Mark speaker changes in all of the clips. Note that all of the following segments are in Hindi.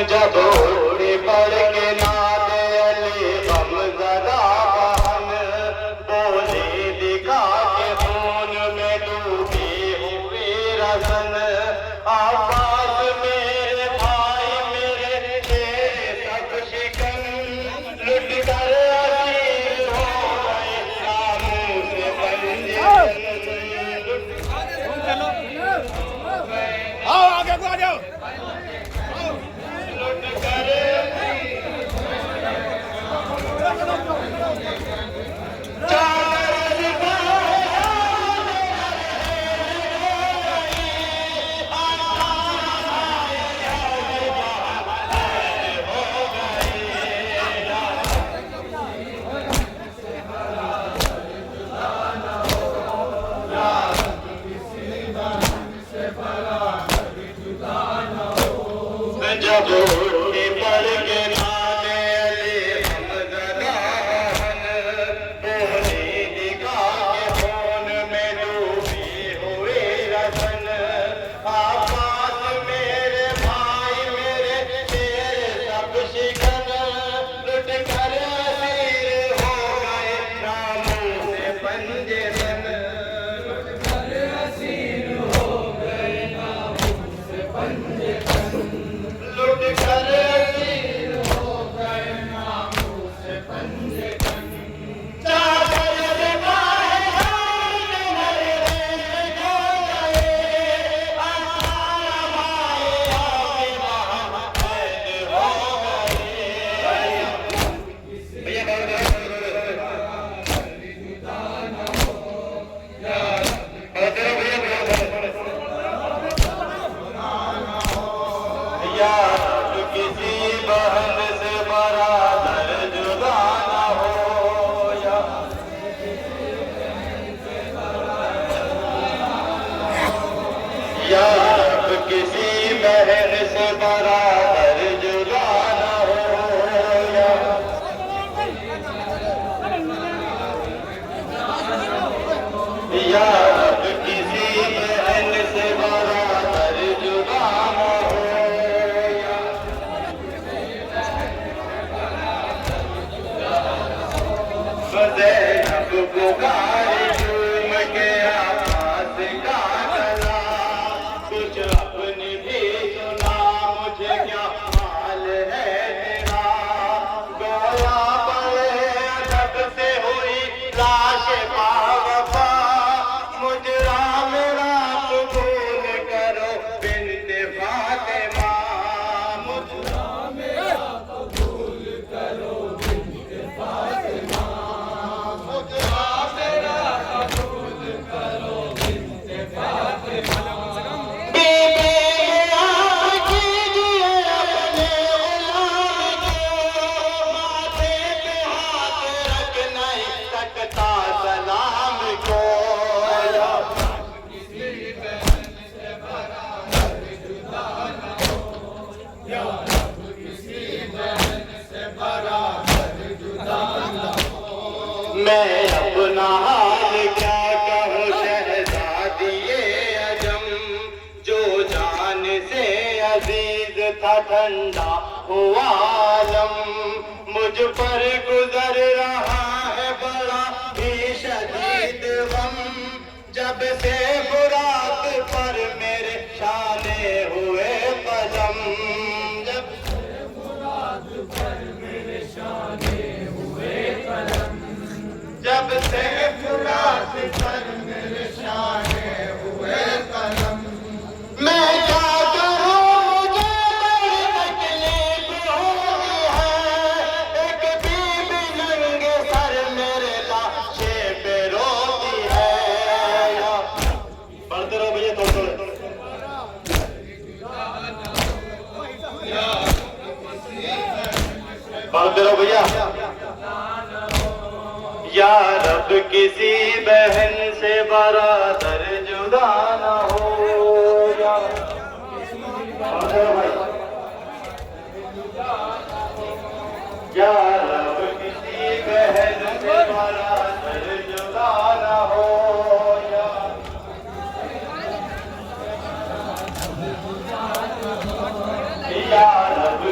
Speaker 1: जब उड़े पड़ के नादे अली हम जरा बहन बोले दिखा के खून में डूबी हुई रसन आवाज मेरे भाई मेरे तेरे सब शिकन लुट कर असीर हो गए नामों से पंजे
Speaker 2: आओ आगे को आ जाओ
Speaker 1: जब उड़े पड़ के नादे अली हम जरा बोले दिखा के खून में डूबी हुई रसन आवाज मेरे भाई मेरे तेरे सब शिकन लुट कर असीर हो गए नामों से पंजे सन लुट कर असीर हो गए नामों से पंजे लुट कर असीर हो गए नामों से पंजे चादर लगाए हाथ नरे हो गए आसारा भाई आके महामैद हो गए भैया यार किसी बहन से बराबर जुदा ना हो यार किसी बहन से बराबर जुदा ना हो यार किसी बहन से बराबर जुदा ना हो ज़ैनब पुकारे झूम के आवाज़ का गला कुछ अपनी भी सुना मुझे क्या हाल है तेरा गोया बड़े अदब से हुई लाश बावफा मुजरा मेरा कबूल करो बिन्ते फातिमा मुजरा मेरा कबूल करो बिन्ते फातिमा सलाम को मैं अपना हाल क्या कहूँ शहजादिए अजम जो जान से अजीज था ठंडा हुआ आलम मुझ पर गुजर रहा है बड़ा ही शदीद गम जब से फुरात पर मेरे शाने हुए कदम जब से फुरात पर मेरे शाने हुए कदम जब से फुरात पर मेरे शाने हुए कदम मैं क्या करूं मुझे बड़ी तकलीफ हुई है एक बीबी नंगे सर मेरे लाशे पे रोती है पढ़ते रहो भैया थोड़े पढ़ते रहो भैया या रब किसी बहन से बराबर जुदा ना हो या रब किसी बहन से बराबर जुदा ना हो या रब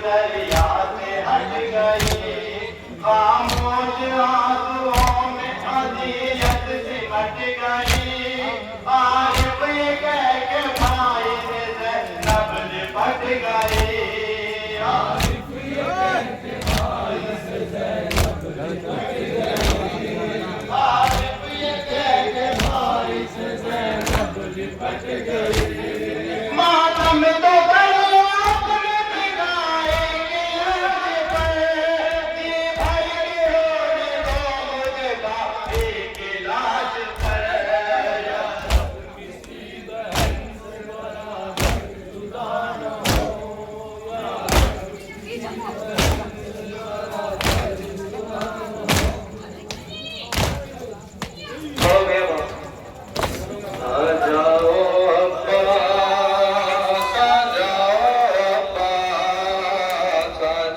Speaker 1: दरिया से हट गई, खामोश आंख